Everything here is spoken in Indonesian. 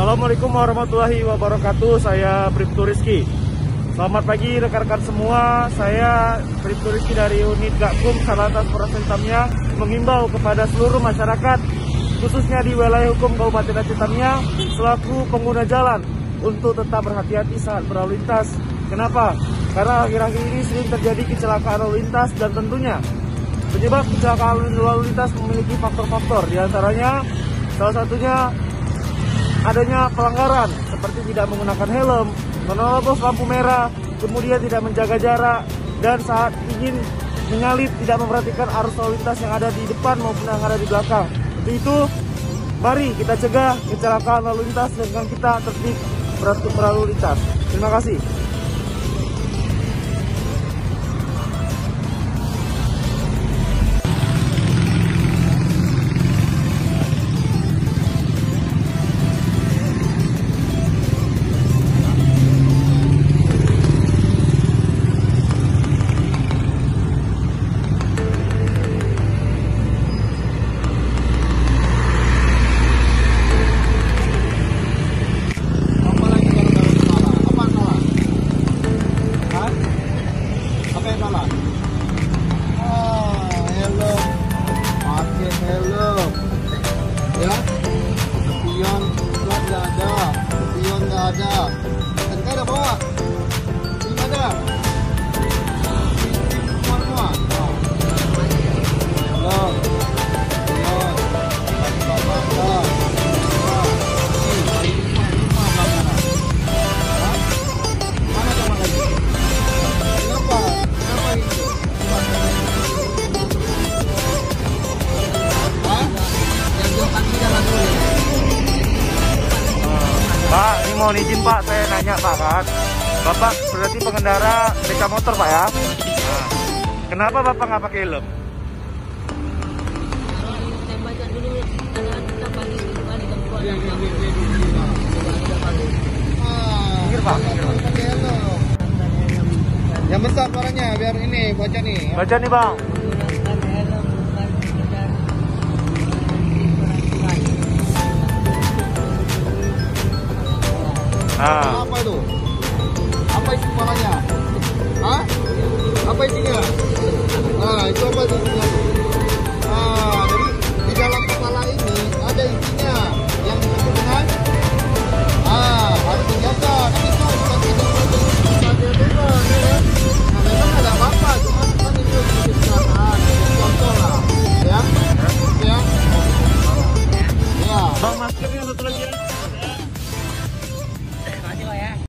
Assalamualaikum warahmatullahi wabarakatuh. Saya Bribtu Rizky. Selamat pagi rekan-rekan semua. Saya Bribtu Rizky dari unit Gakum Satlantas Polres Tamiang mengimbau kepada seluruh masyarakat, khususnya di wilayah hukum Kabupaten Aceh Tamiang, selaku pengguna jalan untuk tetap berhati-hati saat berlalu lintas. Kenapa? Karena akhir-akhir ini sering terjadi kecelakaan lalu lintas, dan tentunya penyebab kecelakaan lalu lintas memiliki faktor-faktor. Di antaranya, salah satunya adanya pelanggaran seperti tidak menggunakan helm, menerobos lampu merah, kemudian tidak menjaga jarak, dan saat ingin menyalip tidak memperhatikan arus lalu lintas yang ada di depan maupun yang ada di belakang. Untuk itu, mari kita cegah kecelakaan lalu lintas dengan kita tertib berlalu lintas. Terima kasih. Helm ya, spion nggak ada, spion nggak ada, nggak ada bawa, nggak ada, semua, helm, Pak, ini mohon izin Pak, saya nanya Pak kan. Bapak berarti pengendara beca motor Pak ya? Nah, kenapa Bapak nggak pakai helm? Minggir Pak, minggir. Yang besar suaranya, biar ini baca nih. Baca nih Bang. Nah. Apa itu? Apa isi suaranya? Hah? Apa isinya? Nah, itu apa itu?